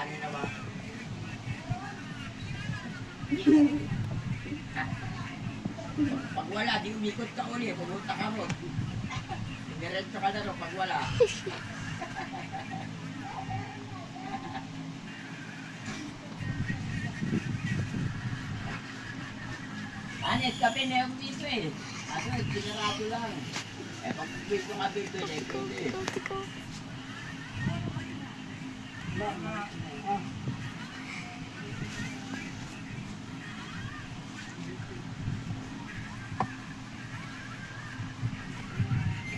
Bayani naman. Pag wala, di umikot ka uli. Pumunta ka mo. Diretso ka na rin pag wala. Anis, kape na yung dito eh. Ano, sinarado lang. Eh, pag gusto ka dito eh, pwede.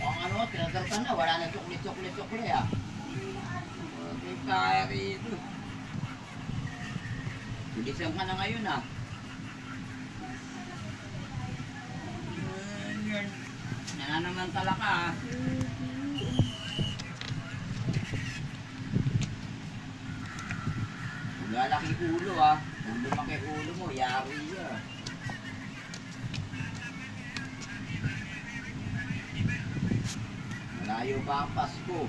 Ang ano, tinatarpan na, wala na sukli ah. Okay, kaya rito. Bilisan ka na ngayon ah. Yun. Nananamantala ka ah. Lalaki ulo ah. Kung lumaki ulo mo, yari yan. Malayo pa ang Pasko.